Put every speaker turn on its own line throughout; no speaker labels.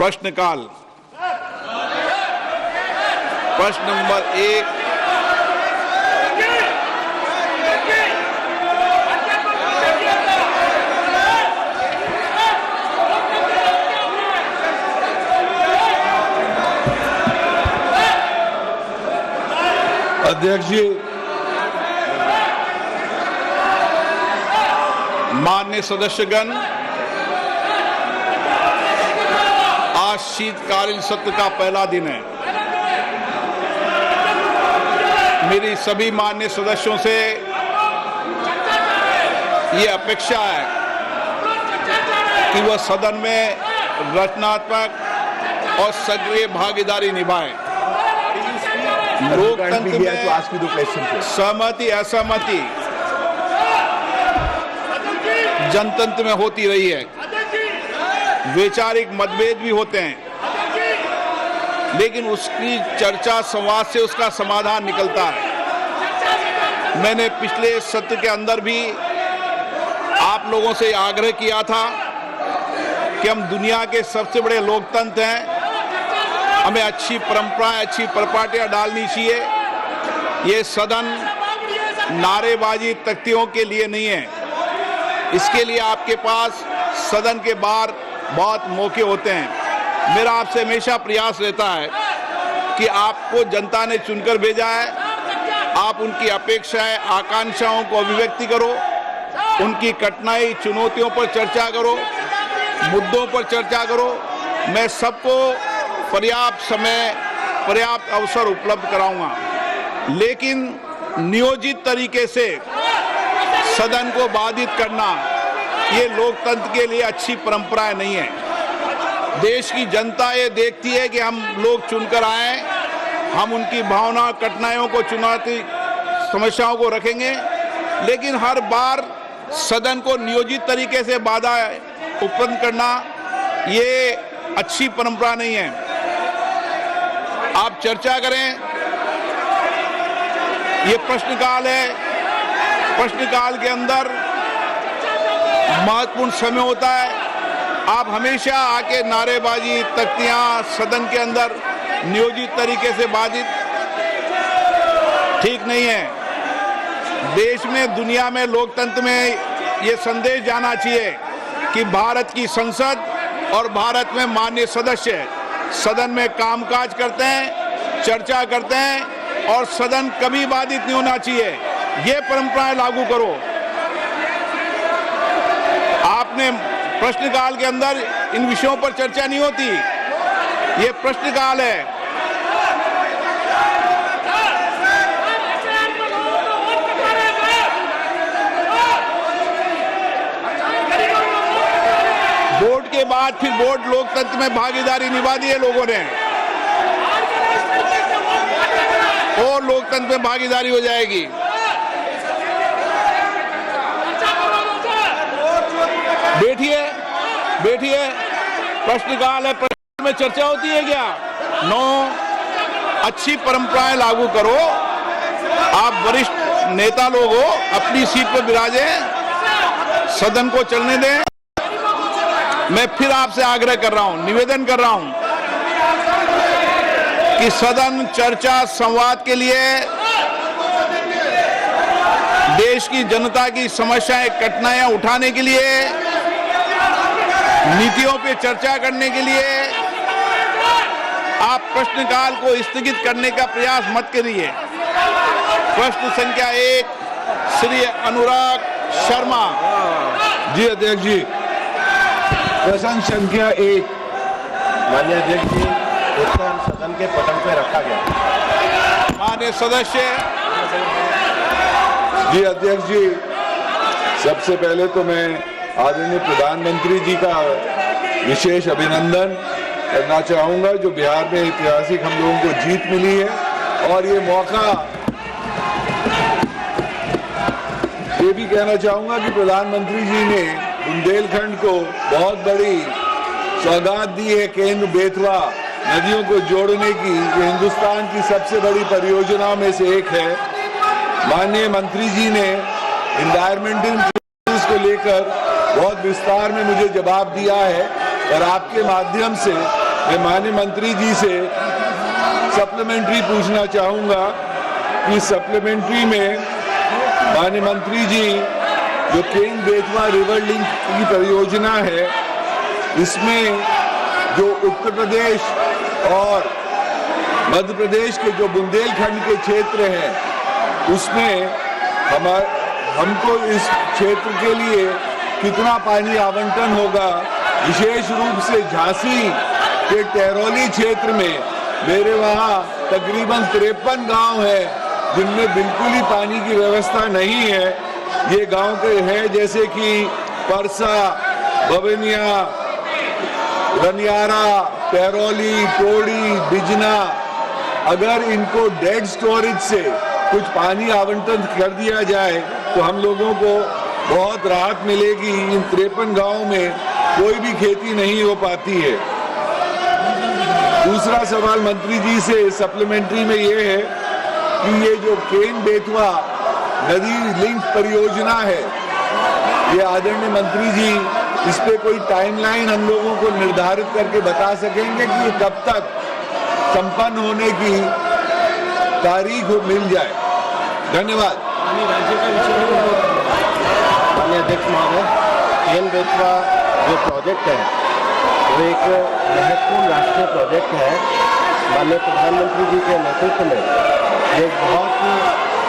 प्रश्नकाल। प्रश्न नंबर 1
अध्यक्ष जी,
माननीय सदस्यगण, आज शीतकालीन सत्र का पहला दिन है। मेरी सभी माननीय सदस्यों से ये अपेक्षा है कि वह सदन में रचनात्मक और सक्रिय भागीदारी निभाएं। लोकतंत्र में सहमति असहमति जनतंत्र में होती रही है, वैचारिक मतभेद भी होते हैं, लेकिन उसकी चर्चा संवाद से उसका समाधान निकलता है। मैंने पिछले सत्र के अंदर भी आप लोगों से आग्रह किया था कि हम दुनिया के सबसे बड़े लोकतंत्र हैं, हमें अच्छी परंपराएं, अच्छी परिपाटियां डालनी चाहिए। ये सदन नारेबाजी तख्तियों के लिए नहीं है, इसके लिए आपके पास सदन के बाहर बहुत मौके होते हैं। मेरा आपसे हमेशा प्रयास रहता है कि आपको जनता ने चुनकर भेजा है, आप उनकी अपेक्षाएं, आकांक्षाओं को अभिव्यक्ति करो, उनकी कठिनाई चुनौतियों पर चर्चा करो, मुद्दों पर चर्चा करो। मैं सबको पर्याप्त समय, पर्याप्त अवसर उपलब्ध कराऊंगा, लेकिन नियोजित तरीके से सदन को बाधित करना ये लोकतंत्र के लिए अच्छी परंपराएं नहीं है। देश की जनता ये देखती है कि हम लोग चुनकर आए, हम उनकी भावना, कठिनाइयों को, चुनौती, समस्याओं को रखेंगे, लेकिन हर बार सदन को नियोजित तरीके से बाधा उत्पन्न करना ये अच्छी परंपरा नहीं है। आप चर्चा करें, ये प्रश्नकाल है, प्रश्नकाल के अंदर महत्वपूर्ण समय होता है। आप हमेशा आके नारेबाजी, तख्तियां सदन के अंदर नियोजित तरीके से बाधित ठीक नहीं है। देश में, दुनिया में, लोकतंत्र में ये संदेश जाना चाहिए कि भारत की संसद और भारत में माननीय सदस्य सदन में कामकाज करते हैं, चर्चा करते हैं और सदन कभी बाधित नहीं होना चाहिए। ये परंपराएं लागू करो। आपने प्रश्नकाल के अंदर इन विषयों पर चर्चा नहीं होती, ये प्रश्नकाल है। वोट के बाद फिर वोट लोकतंत्र में भागीदारी निभा दी है लोगों ने, और लोकतंत्र में भागीदारी हो जाएगी। बैठिए, बैठिए, प्रश्नकाल है, प्रश्न में चर्चा होती है क्या? नो, अच्छी परंपराएं लागू करो। आप वरिष्ठ नेता लोग हो, अपनी सीट पर विराजे, सदन को चलने दें। मैं फिर आपसे आग्रह कर रहा हूं, निवेदन कर रहा हूं कि सदन चर्चा संवाद के लिए, देश की जनता की समस्याएं, कठिनाइयां उठाने के लिए, नीतियों पे चर्चा करने के लिए आप प्रश्नकाल को स्थगित करने का प्रयास मत करिए। प्रश्न संख्या 1 श्री अनुराग शर्मा।
जी अध्यक्ष जी, प्रश्न संख्या 1
माननीय अध्यक्ष जी, उत्तर सदन के पटल पे रखा गया।
माननीय सदस्य।
जी अध्यक्ष जी, सबसे पहले तो मैं आदरणीय प्रधानमंत्री जी का विशेष अभिनंदन करना चाहूंगा, जो बिहार में ऐतिहासिक हम लोगों को जीत मिली है। और ये मौका ये भी कहना चाहूंगा कि प्रधानमंत्री जी ने बुंदेलखंड को बहुत बड़ी सौगात दी है। केंद्र बेतवा नदियों को जोड़ने की ये हिंदुस्तान की सबसे बड़ी परियोजनाओं में से एक है। माननीय मंत्री जी ने एनवायरमेंटल को लेकर बहुत विस्तार में मुझे जवाब दिया है, और आपके माध्यम से मैं माननीय मंत्री जी से सप्लीमेंट्री पूछना चाहूँगा कि सप्लीमेंट्री में माननीय मंत्री जी जो केन बेतवा रिवर लिंक की परियोजना है, इसमें जो उत्तर प्रदेश और मध्य प्रदेश के जो बुंदेलखंड के क्षेत्र हैं, उसमें हमको इस क्षेत्र के लिए कितना पानी आवंटन होगा। विशेष रूप से झांसी के टहरौली क्षेत्र में मेरे वहाँ तकरीबन 53 गांव हैं जिनमें बिल्कुल ही पानी की व्यवस्था नहीं है। ये गांव के हैं जैसे कि परसा, बबनिया, रनियारा, टहरौली, टोड़ी, बिजना। अगर इनको डेड स्टोरेज से कुछ पानी आवंटन कर दिया जाए तो हम लोगों को बहुत राहत मिलेगी। इन 53 गांवों में कोई भी खेती नहीं हो पाती है। दूसरा सवाल मंत्री जी से सप्लीमेंट्री में ये है कि ये जो केन बेतवा नदी लिंक परियोजना है, ये आदरणीय मंत्री जी इस पे कोई टाइमलाइन हम लोगों को निर्धारित करके बता सकेंगे कि कब तक संपन्न होने की तारीख मिल जाए। धन्यवाद।
माननीय अध्यक्ष महोदय, केन बेतवा जो प्रोजेक्ट है वो एक महत्वपूर्ण राष्ट्रीय प्रोजेक्ट है। माननीय प्रधानमंत्री जी के नेतृत्व में एक बहुत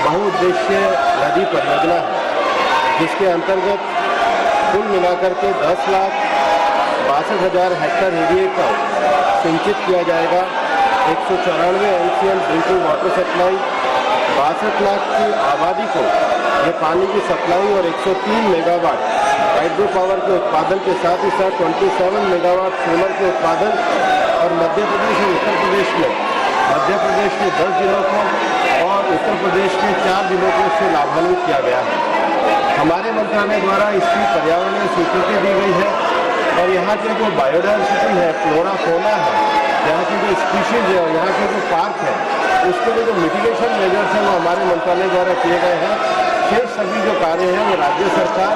बहुउद्देश्य नदी परियोजना है, जिसके अंतर्गत कुल मिलाकर के 10,62,000 हेक्टेयर एरिया को सिंचित किया जाएगा। 194 MCM drinking water supply, 62 lakh की आबादी को ये पानी की सप्लाई और 103 मेगावाट हाइड्रो पावर के उत्पादन के साथ ही साथ 27 मेगावाट सोलर के उत्पादन और मध्य प्रदेश और उत्तर प्रदेश में 10 जिलों को और उत्तर प्रदेश के 4 जिलों को इससे लाभान्वित किया गया है। हमारे मंत्रालय द्वारा इसकी पर्यावरणीय स्वीकृति दी गई है और यहाँ के जो बायोडायवर्सिटी है, फ्लोरा फोना है, यहाँ के जो स्पीशीज है और यहाँ के जो पार्क है, उसके लिए जो मिटिगेशन मेजर्स हैं वो हमारे मंत्रालय द्वारा किए गए हैं। शेष सभी जो कार्य हैं वो राज्य सरकार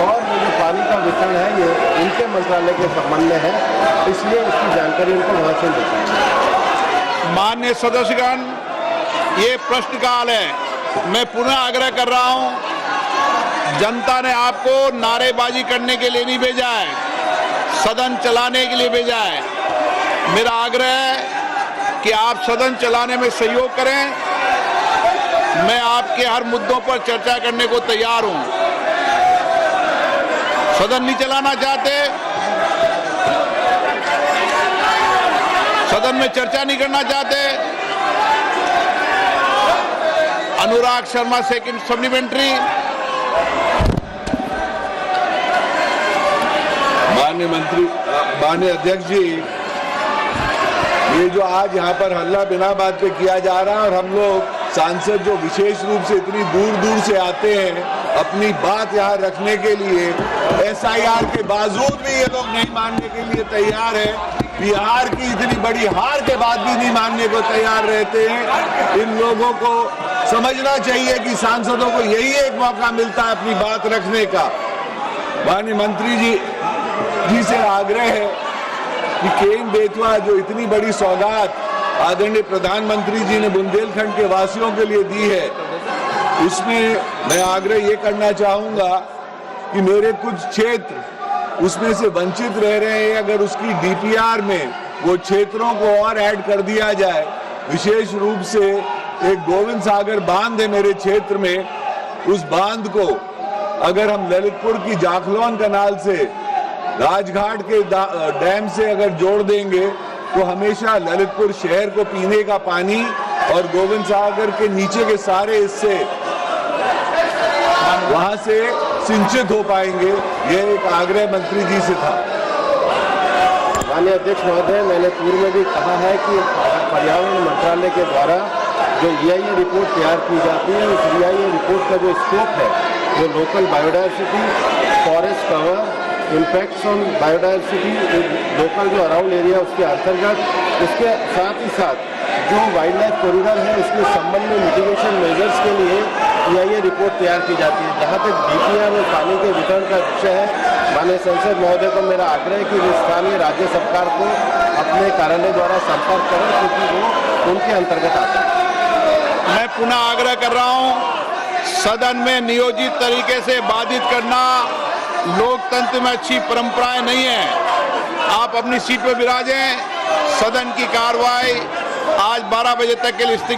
और जो पानी का वितरण है ये इनके मंत्रालय के संबंध में है, इसलिए इसकी जानकारी उनको वहाँ से मिलती।
माननीय सदस्यगण, ये प्रश्नकाल है। मैं पुनः आग्रह कर रहा हूं, जनता ने आपको नारेबाजी करने के लिए नहीं भेजा है, सदन चलाने के लिए भेजा है। मेरा आग्रह है कि आप सदन चलाने में सहयोग करें। मैं आपके हर मुद्दों पर चर्चा करने को तैयार हूं। सदन नहीं चलाना चाहते, सदन में चर्चा नहीं करना चाहते। Anurag Sharma, second supplementary.
माननीय अध्यक्ष जी, ये जो आज यहाँ पर हल्ला बिना बात पे किया जा रहा है और हम लोग सांसद जो विशेष रूप से इतनी दूर दूर से आते हैं अपनी बात यहाँ रखने के लिए, SIR के बावजूद भी ये लोग नहीं मानने के लिए तैयार है। बिहार की इतनी बड़ी हार के बाद भी नहीं मानने को तैयार रहते हैं। इन लोगों को समझना चाहिए कि सांसदों को यही एक मौका मिलता है अपनी बात रखने का। माननीय मंत्री जी से आग्रह है कि केन बेतवा जो इतनी बड़ी सौगात आदरणीय प्रधानमंत्री जी ने बुंदेलखंड के वासियों के लिए दी है, उसमें मैं आग्रह ये करना चाहूँगा कि मेरे कुछ क्षेत्र उसमें से वंचित रह रहे हैं। अगर उसकी DPR में वो क्षेत्रों को और ऐड कर दिया जाए, विशेष रूप से एक गोविंद सागर बांध है मेरे क्षेत्र में, उस बांध को अगर हम ललितपुर की जाखलौन कनाल से राजघाट के डैम से अगर जोड़ देंगे तो हमेशा ललितपुर शहर को पीने का पानी और गोविंद सागर के नीचे के सारे हिस्से वहां से सिंचित हो पाएंगे। यह एक आग्रह मंत्री जी से था।
माननीय अध्यक्ष महोदय, मैंने पूर्व में भी कहा है कि पर्यावरण मंत्रालय के द्वारा जो EIA रिपोर्ट तैयार की जाती है, उस EIA रिपोर्ट का जो स्कोप है वो local biodiversity, forest cover, impacts on biodiversity, local जो अराउंड एरिया उसके अंतर्गत, उसके साथ ही साथ जो वाइल्ड लाइफ कॉरिडोर है उसके संबंध में मिटिगेशन मेजर्स के लिए EIA रिपोर्ट तैयार की जाती है। जहाँ तक DPR और पानी के वितरण का विषय है, माननीय सांसद महोदय को मेरा आग्रह है कि वे स्थानीय राज्य सरकार को अपने कार्यालय द्वारा संपर्क करें, क्योंकि वो उनके अंतर्गत आता है।
मैं पुनः आग्रह कर रहा हूं, सदन में नियोजित तरीके से बाधित करना लोकतंत्र में अच्छी परंपराएं नहीं है। आप अपनी सीट पर विराजें। सदन की कार्रवाई आज 12 बजे तक के लिए